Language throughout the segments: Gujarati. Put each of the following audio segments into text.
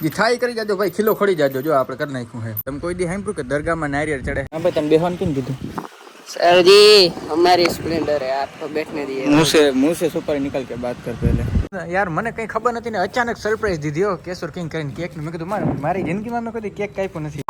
जी थाई કરી જાજો ભાઈ ખીલો ખોડી જાજો જો આપણે કરી નાખ્યું હે તમે કોઈ દી સાંભળ્યું કે દરગાહમાં નારિયેળ ચડે હા ભાઈ તમે બેહવાનું કેમ કીધું सर जी हमारी स्प्लेंडर है आपको बैठने दिए मुंह से सुपर निकल के बात कर पहले यार મને કઈ ખબર નથી ને અચાનક સરપ્રાઈઝ દીધી હો કેશોર કિંગ કરીને કેક મેં કીધું મારી જિંદગીમાં મેં કદી કેક કાપ્યો નથી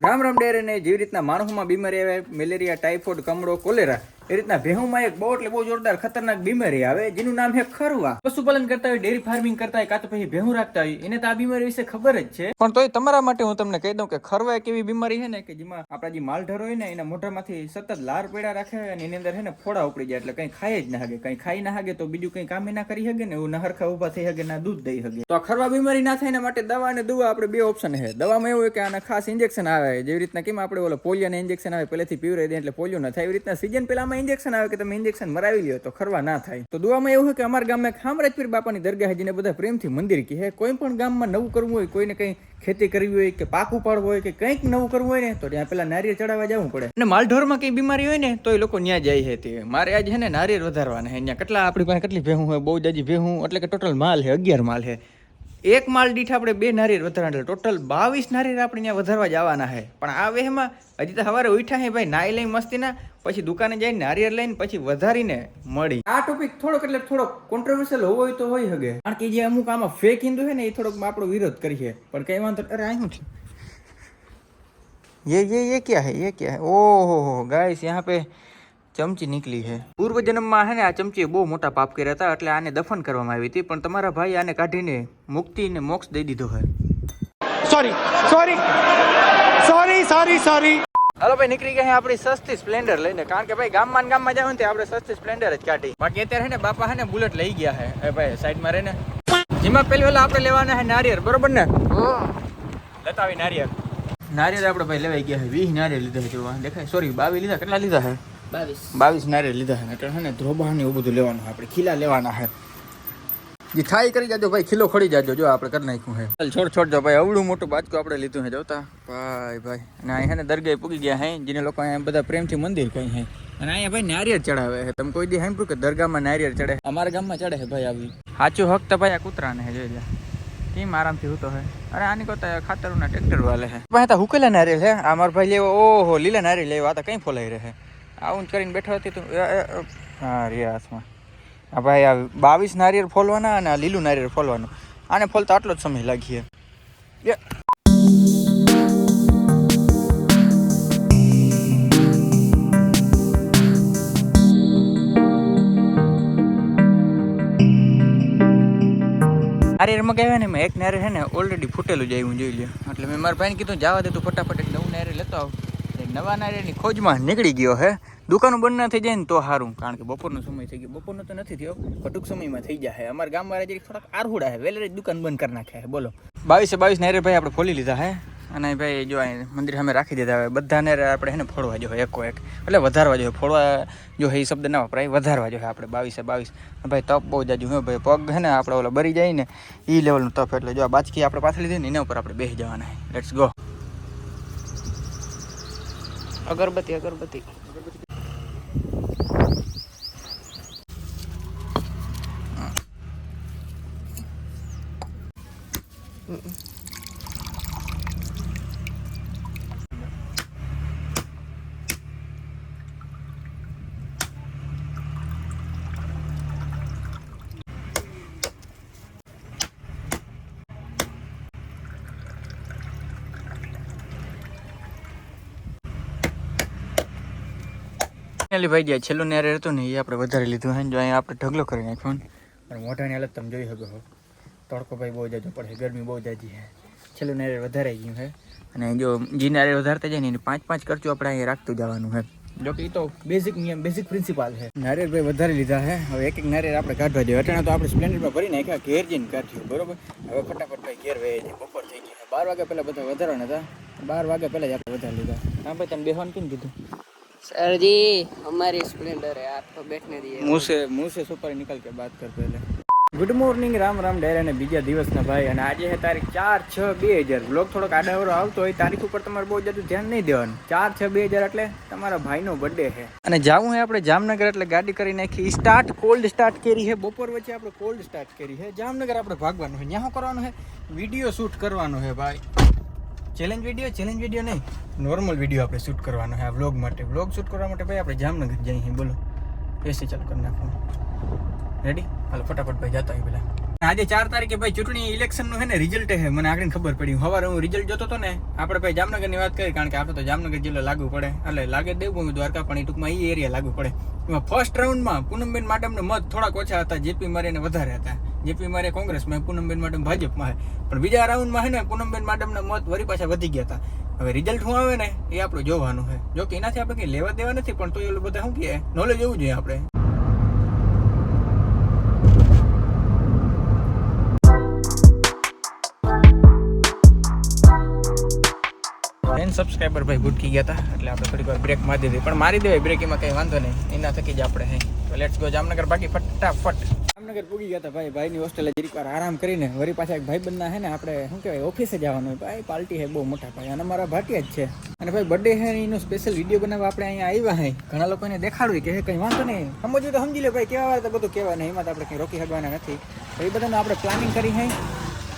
રામ રામ ડેરે ને જેવી રીતના માણસોમાં બીમારી આવે મેલેરિયા ટાઇફોઇડ કમળો કોલેરા એ રીતના ભેહુમાં એક બહુ એટલે બહુ જોરદાર ખતરનાક બીમારી આવે જેનું નામ છે ખરવા પશુપાલન કરતા હોય ડેરી ફાર્મિંગ કરતા હોય કાં તો પછી ભેહું રાખતા હોય એને તો આ બીમારી વિશે ખબર જ છે પણ તોય તમારા માટે હું તમને કહી દઉં કે ખરવા એક એવી બીમારી છે ને કે જેમાં આપણા જે માલઢર હોય ને એના મોઢામાંથી સતત લાર પેડા રાખે અને એની અંદર છે ને ફોડા ઉપડી જાય એટલે કંઈ ખાય જ ના હાગે કંઈ ખાઈ ના હાગે તો બીજું કંઈ કામે ના કરી શકે ને એવું ના હરખા ઉભા થઈ શકે ના દૂધ દઈ શકે તો આ ખરવા બીમારી ના થાય એના માટે દવા અને દવા આપણે બે ઓપ્શન છે દવામાં એવું હોય કે આના ખાસ ઇન્જેક્શન આવે જેવી રીતના કેમ આપણે ઓલો પોલિયોના ઇન્જેક્શન આવે પહેલેથી પીવરાઈ દે એટલે પોલિયો ના થાય એવી રીતના સીઝન પહેલામાં ઇન્જેક્શન આવે કે તમે ઇન્જેક્શન મરાવી લ્યો તો ખરવા ના થાય તો દુઆમાં એવું હોય કે અમારા ગામમાં ખામરાજપીર બાપાની દરગાહ જેને બધા પ્રેમથી મંદિર કહે કોઈ પણ ગામમાં નવું કરવું હોય કોઈને કંઈ ખેતી કરવી હોય કે પાક ઉપાડવું હોય કે કંઈક નવું કરવું હોય ને તો ત્યાં પેલા નારિયેળ ચડાવવા જવું પડે અને માલઢોરમાં કઈ બીમારી હોય ને તો એ લોકો ત્યાં જાય છે તે મારે આજ છે ને નારિયેળ વધારવાના છે ત્યાં કેટલા આપણી પાસે કેટલી ભેહું હોય બહુ જાજી ભેહું એટલે કે ટોટલ માલ છે 11 માલ છે એક માલ દીઠ આપણે 2 નારિયેળ વધારવાના એટલે ટોટલ 22 નારિયેળ આપણે ત્યાં વધારવા જવાના છે પણ આ વેહમાં હજી તો સવારે ઉઠ્યા છે ભાઈ નાઈ લઈ મસ્તીના પછી દુકાને જઈને નારિયેળ લઈને પછી વધારીને મળી આ ટોપિક થોડોક એટલે થોડોક કોન્ટ્રોવર્શિયલ હોય તો હોય શકે કારણ કે જે અમુક આમાં ફેક હિન્દુ છે ને એ થોડોક આપણો વિરોધ કરીએ પણ કઈ વાંધો અરે આ શું છે ये क्या है ओहो गाइस यहाँ पे चमची निकली है पूर्व जन्मમાં હે ને આ ચમચીએ બહુ મોટા પાપ કર્યા હતા એટલે આને દફન કરવામાં આવી હતી પણ તમારા ભાઈ આને કાઢીને મુક્તિ ને મોક્ષ દઈ દીધો છે સોરી હાલો ભાઈ નીકળી ગયા આપણી સસ્તી સ્પ્લેન્ડર લઈને કારણ કે ભાઈ ગામમાં જાવ ને આપણે સસ્તી સ્પ્લેન્ડર જ કાઢી બાકી અત્યારે હે ને બાપા હે ને બુલેટ લઈ ગયા હે એ ભાઈ સાઈડમાં રહીને જેમાં પેલી ઓલા આપણે લેવાના હે નારિયેળ બરોબર ને લતાવી નારિયેળ આપણે ભાઈ લેવાઈ ગયા છે 20 નારિયેળ લીધા છે જોવા દેખાય સોરી 22 લીધા કેટલા લીધા છે 22 નારિયેળ લીધા છે એટલે હે ને ધ્રોબા ને એવું બધું લેવાનું આપણે ખીલા લેવાના છે જે થાઈ કરી જાજો ભાઈ ખીલો ખોડી જાજો જો આપણે કરી નાખ્યું છે ચાલ છોડ જો ભાઈ અવડું મોટું બાજકો આપણે લીધું છે જોતા ભાઈ અને અહીં હે ને દરગાહ પૂગી ગયા હે જેને લોકો અહીંયા બધા પ્રેમથી મંદિર કહી છે અને અહીંયા ભાઈ નારિયેળ ચડાવે છે તમે કોઈ દી સાંભળ્યું કે દરગાહમાં નારિયેળ ચડે અમારા ગામમાં ચડે છે ભાઈ આવી સાચું હક તો ભાઈ આ કૂતરાને છે જોઈ લે કેમ આરામથી હું તો હે અરે આની કરતા ખાતરોના ટ્રેક્ટર વાલે છે ભાઈ તો હુકેલા નારિયેળ છે આ મારા ભાઈ લેવો ઓહો લીલા નારિયેળ લેવા આ તો કઈ ફોલાઈ રહે આવું કરીને બેઠો હતી તું હા રિયાસમાં હા ભાઈ આ 22 નારિયેળ ફોલવાના અને આ લીલું નારિયેળ ફોલવાનું આને ફોલતા આટલો જ સમય લાગીએ નારિયેળમાં કહેવાય ને મેં એક નારિયેળ છે ને ઓલરેડી ફૂટેલું જ આવ્યું જોઈ લે એટલે મેં મારા ભાઈને કીધું જવા દે તું ફટાફટ એક નવું નારિયેળ લેતો આવ નવા નારિયેળની ખોજમાં નીકળી ગયો હે દુકાનો બંધ ના થઈ જાય ને તો સારું કારણ કે બપોરનો સમય થઈ ગયો બપોરનો તો નથી થયો પણ ટૂંક સમયમાં થઈ જાય અમારા ગામવાળા જરીક થોડાક આરહુડા છે વેલેરે દુકાન બંધ કરી નાખે છે બોલો 22 નારિયેળ ભાઈ આપણે ખોલી લીધા હે અને ભાઈ જો મંદિર સામે રાખી દીધા હવે બધા નારિયેળ આપણે છે ને ફોડવા જોઈએ એકો એક એટલે વધારવા જોઈએ ફોડવા જો એ શબ્દ ના વપરાય વધારવા જોઈએ આપણે 22 ભાઈ તપ બહુ જાજુ હે ભાઈ પગ છે ને આપણે ઓલા બરી જાય ને એ લેવલનું તપ એટલે જો આ બાચકી આપણે પાછળ લીધી ને એના ઉપર આપણે બેસી જવાના લેટ્સ ગો અગરબત્તી ભાઈ જ્યાં છેલ્લું નારિયેળ હતું ને એ આપણે વધારે લીધું હે જો અહીંયા આપણે ઢગલો કરી નાખ્યો ને પણ મોઢાની હાલત તમે જોઈ શકો તડકો ભાઈ બહુ જાજો પડે ગરમી બહુ જાજી છે છેલ્લું નારિયેળ વધારાઈ ગયું છે અને જો જે નારિયેળ વધારતા જાય ને એને 5 કરચું આપણે અહીંયા રાખતું જવાનું છે જો કે એ તો બેઝિક નિયમ બેઝિક પ્રિન્સિપાલ છે નારિયેળ ભાઈ વધારે લીધા છે હવે એક નારિયેળ આપણે કાઢવા જોઈએ અટાણા તો આપણે સ્પ્લેન્ડરમાં ભરી નાખ્યા ઘેર જઈને કાઢ્યું બરોબર હવે ફટાફટ ભાઈ ઘેર વહી જાય બપોર થઈ ગઈ 12 વાગ્યા પહેલાં બધા વધારવાના હતા 12 વાગ્યા પહેલાં જ આપણે વધારે લીધા હા ભાઈ તમે બેહવાનું કેમ કીધું सर जी हमारी स्प्लेंडर है आपको बैठने दिए मुंह से सुपर निकल के बात कर पहले ગુડ મોર્નિંગ, રામ રામ ડાયરા અને બીજા દિવસના ભાઈ. અને આજે છે તારીખ 4/6/2000. બ્લોગ થોડોક આડાવરો આવતો હોય, તારીખ ઉપર તમારે બહુ જતું ધ્યાન નહીં દેવાનું. 4/6/2000 એટલે તમારા ભાઈનો બર્થડે છે. અને જાવું છે આપણે જામનગર, એટલે ગાડી કરી નાખી સ્ટાર્ટ. કોલ્ડ સ્ટાર્ટ કરી છે, બપોર વચ્ચે આપણે કોલ્ડ સ્ટાર્ટ કરી છે. જામનગર આપણે ભાગવાનું છે. ત્યાં શું કરવાનું છે? વિડીયો શૂટ કરવાનો છે ભાઈ. ચેલેન્જ વિડીયો નહીં, નોર્મલ વિડીયો આપણે શૂટ કરવાનો છે આ વ્લોગ માટે. વ્લોગ શૂટ કરવા માટે ભાઈ આપણે જામનગર જઈએ. બોલો, એસી ચાલુ કરી નાખવાનું. રેડી? હાલો ફટાફટ ભાઈ જતા હોય પેલા. આજે 4 તારીખે ભાઈ ચૂંટણી ઇલેક્શનનું છે ને, રિઝલ્ટ છે. મને આગળ ખબર પડી. સવારે હું રિઝલ્ટ જોતો હતો ને, આપણે ભાઈ જામનગરની વાત કરી, કારણ કે આપણે તો જામનગર જિલ્લો લાગુ પડે, એટલે લાગે દેવભૂમિ દ્વારકા, પણ એ ટૂંકમાં એ એરિયા લાગુ પડે. એમાં ફર્સ્ટ રાઉન્ડમાં પૂનમબેન માડમનો મત થોડાક ઓછા હતા, જેપી મારેને વધારે હતા. જેપી મારે કોંગ્રેસમાં, પૂનમબેન માડમ ભાજપમાં. પણ બીજા રાઉન્ડમાં છે ને, પૂનમબેન માડમના મત વળી પાછા વધી ગયા હતા. હવે રિઝલ્ટ શું આવે ને એ આપણે જોવાનું છે. જો કે એનાથી આપણે કંઈ લેવા દેવા નથી, પણ તો એ બધા શું કહે, નોલેજ હોવું જોઈએ આપણે. સબસ્ક્રાઈબર ભાઈ ભૂટકી ગયા હતા, એટલે આપણે થોડીક વાર બ્રેક મારી દીધી. પણ મારી દેવાય બ્રેક, એમાં કંઈ વાંધો નહીં. એના થકી જ આપણે હે. તો લેટ્સ ગો જામનગર. બાકી ફટાફટ જામનગર પૂગી ગયા હતા ભાઈ. ભાઈની હોસ્ટેલે જરીક વાર આરામ કરીને વળી પાછા એક ભાઈબંધના છે ને, આપણે શું કહેવાય, ઓફિસે જવાનું હોય ભાઈ. પાર્ટી છે બહુ મોટા ભાઈ, અને મારા ભાટિયા જ છે. અને ભાઈ બર્થડે છે એનો સ્પેશિયલ વિડીયો બનાવવા આપણે અહીંયા આવ્યા હે. ઘણા લોકોને દેખાડવું કે કંઈ વાંધો નહીં, સમજવું તો સમજી લે ભાઈ. કેવા વાર તો બધું કહેવાય નહીં, એમાં તો આપણે કંઈ રોકી શકવાના નથી. એ બધાનું આપણે પ્લાનિંગ કરી છે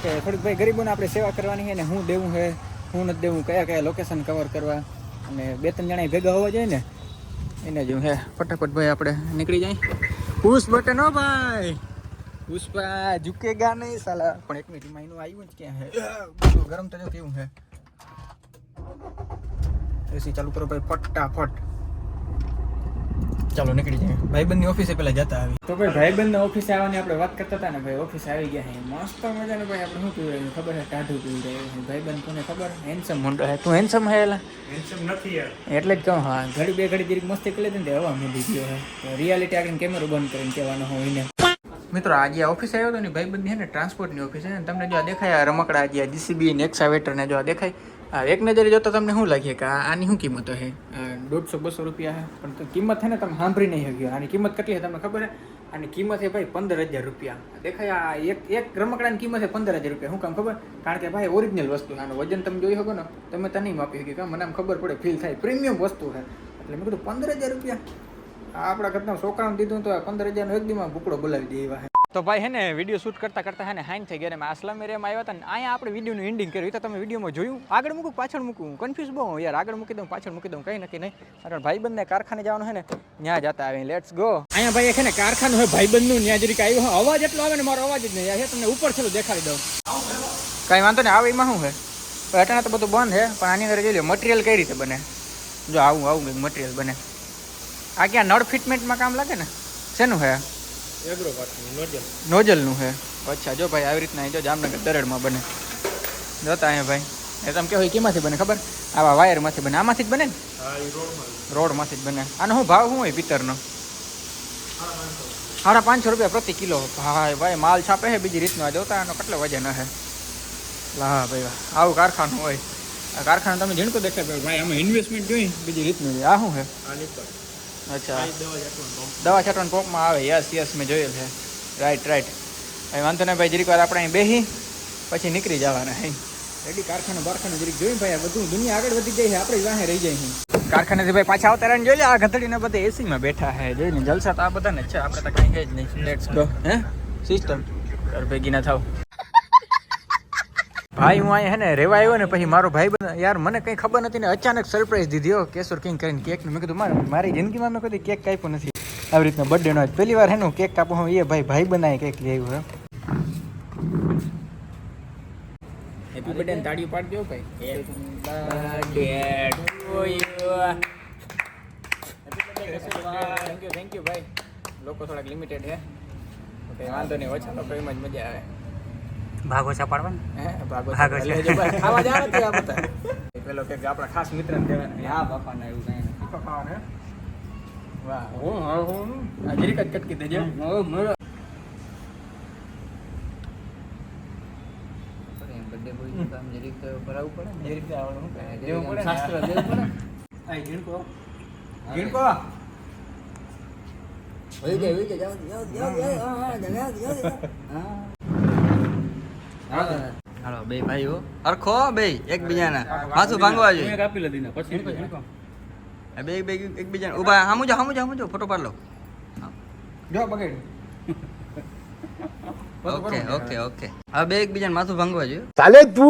કે થોડીક ભાઈ ગરીબોને આપણે સેવા કરવાની છે ને, હું દેવું છે હું નથી દેવું, કયા લોકેશન કવર કરવા, અને 2-3 જણા ભેગા હોવા જોઈએ ને, એને જેવું હે. ફટાફટ ભાઈ આપણે નીકળી જાય. પુશ બટન હો ભાઈ, પુષ્પા ઝુકેગા નહીં સાલા. પણ 1 મિનિટમાં એનું આવ્યું જ ક્યાં હે? ગરમ તો જો કેવું હે. એસી ચાલુ કરો ભાઈ ફટાફટ. ચાલો નીકળી જાય. ભાઈબંધની ઓફિસે પેલા જતા આવી. તો ભાઈ ભાઈબંધના ઓફિસે આવવાની આપણે વાત કરતા હતા ને ભાઈ, ઓફિસે આવી ગયા છે. મસ્ત મજાનું ભાઈ. આપણે શું પીવું રહ્યું ખબર છે? ટાઢું પીવું રહ્યું છે ભાઈબંધ. કોને ખબર? હેન્ડસમ મુંડો હે. તું હેન્ડસમ હે? એલા હેન્ડસમ નથી યાર, એટલે જ કહું. હા, ઘડી બે ઘડી જરીક મસ્તી કરી લીધી ને હવા મૂડી ગયો હે. તો રિયાલિટી આગળ કેમેરો બંધ કરીને કહેવાનો હોય ને. મિત્રો આજે ઓફિસ આવ્યો હતો ને ભાઈબંધની છે ને, ટ્રાન્સપોર્ટની ઓફિસ છે ને. તમને જો દેખાય રમકડા, આજે જીસીબી ને એક્સાવેટર ને જો દેખાય. એક નજરે જોતા તમને શું લાગે કે આની શું કિંમત છે? 150-200 રૂપિયા છે. પણ તો કિંમત છે ને તમે સાંભળી નહીં શક્યો. આની કિંમત કેટલી છે તમને ખબર છે? આની કિંમત છે ભાઈ 15,000 રૂપિયા. દેખાય આ એક રમકડાની કિંમત છે 15,000 રૂપિયા. શું કામ ખબર? કારણ કે ભાઈ ઓરિજિનલ વસ્તુ છે. આનું વજન તમે જોઈ શકો ને, તમે તો નહીં માપી શકી. મને આમ ખબર પડે, ફીલ થાય પ્રીમિયમ વસ્તુ છે. એટલે મેં કીધું 15,000 રૂપિયા આપણા ઘરના છોકરાને દીધું તો 15,000 એક દીમાં ભૂકડો બોલાવી દે એવા. તો ભાઈ હે ને વિડીયો શૂટ કરતા કરતા હે ને હાઈન થઈ ગયા. મેં આસલામ એરિયામાં આવ્યા હતા ને, અહીંયા આપણે વિડીયોનું એન્ડિંગ કર્યું. તો તમે વિડીયોમાં જોયું? આગળ મૂકું પાછળ મૂકું? કન્ફ્યુઝ બહુ યાર. આગળ મૂકી દઉં પાછળ મૂકી દઉં, કંઈ નક્કી નહીં. કારણ ભાઈબંધને કારખાને જવાનું છે ને, ત્યાં જતા આવે. Let's go. અહીંયા ભાઈ છે ને કારખાનું હોય ભાઈબંધનું, ત્યાં જરીક આવ્યો. અવાજ એટલો આવે ને, મારો અવાજ જ નહીં આવે. તમને ઉપર છેલ્લું દેખાડી દઉં. કાંઈ વાંધો નહીં. આવે એમાં શું છે? અટાણા તો બધું બંધ છે, પણ આની અંદર જોઈ લો મટીરિયલ કઈ રીતે બને. જો આવું કંઈક મટીરિયલ બને. આ ક્યાં નળ ફિટમેન્ટમાં કામ લાગે ને? શેનું છે? નોજલનું છે. અચ્છા, જો ભાઈ આવી રીતના જો જામનગર દરડમાં બને. જોતા અહીંયા ભાઈ એ તમે કહો કેમાંથી બને ખબર? આવા વાયરમાંથી બને. આમાંથી જ બને ને? રોડમાંથી જ બને. આનો શું ભાવ શું હોય પિત્તરનો? 550 રૂપિયા પ્રતિ કિલો. હા ભાઈ માલ છાપે છે બીજી રીતનો. જોતા આનો કેટલો વજન હશે. હા ભાઈ આવું કારખાનું હોય. આ કારખાનું તમે ઝીણકું દેખાય ભાઈ. આમાં ઇન્વેસ્ટમેન્ટ જોઈ બીજી રીતનું. આ શું છે? અચ્છા, દવા છાંટવાનું પંપમાં આવે. યસ મેં જોયેલ છે. રાઈટ. એ વાંધો નહીં ભાઈ, જરીક વાર આપણે અહીં બેસી પછી નીકળી જવાના. હે રેડી? કારખાનું જરીક જોઈ ભાઈ. આ બધું દુનિયા આગળ વધી જાય છે, આપણે વાહે રહી જાય છે. કારખાનેથી ભાઈ પાછા આવતા રહીને જોઈ લે. આ ગધડીને બધા એસીમાં બેઠા છે. જોઈને જલસા તો આ બધાને છે. આપણે તો કાંઈ છે જ નહીં. Let's go. હે સિસ્ટમ કર ભેગી ના થાવ ભાઈ. હું અહીંયા હે ને રેવા આવ્યો ને, પછી મારો ભાઈ યાર મને કંઈ ખબર નથી ને, અચાનક સરપ્રાઈઝ દીધી હો. કેસર કિંગ કરીને કેકનું. મેં કીધું મારી જિંદગીમાં મેં કદી કેક કાપ્યું નથી આવી રીતના. બર્થડેનો આજ પહેલી વાર હે ને કેક કાપું હું. એ ભાઈ બનાવી કેક લઈ આવ્યું હે. હેપી બર્થડે ને તાળીઓ પાડી દો ભાઈ. Happy birthday to you. Thank you ભાઈ. લોકો થોડાક લિમિટેડ છે, ઓકે વાંધો નહીં. ઓછા લોકો એમાં જ મજા આવે. ભાગો છાપાડવાનું હે? ભાગો ખાવા જાવ તો આ બધા પેલો કે આપણા ખાસ મિત્રને દેવાના. હા બાપાના એવું કાંઈ નથી. ખાવાનું હે? વાહ. હું આ જરીક જ કટકી દેજો. બર્થડે બોય કામ જરીક તો કરાવવું પડે ને. જરીક આવડવું પડે, શાસ્ત્ર દેવું પડે. આ ઝીણકો હાલો બે ભાઈઓ અરખો બે એકબીજાના માથું ભાંગવા જોઈએ કાપી લીધી ને પછી બે બે એકબીજા ઉભા હામુજો ફોટો પાડ લો જો બગડ ઓકે હવે બે એકબીજાને માથું ભાંગવા જોઈએ साले तू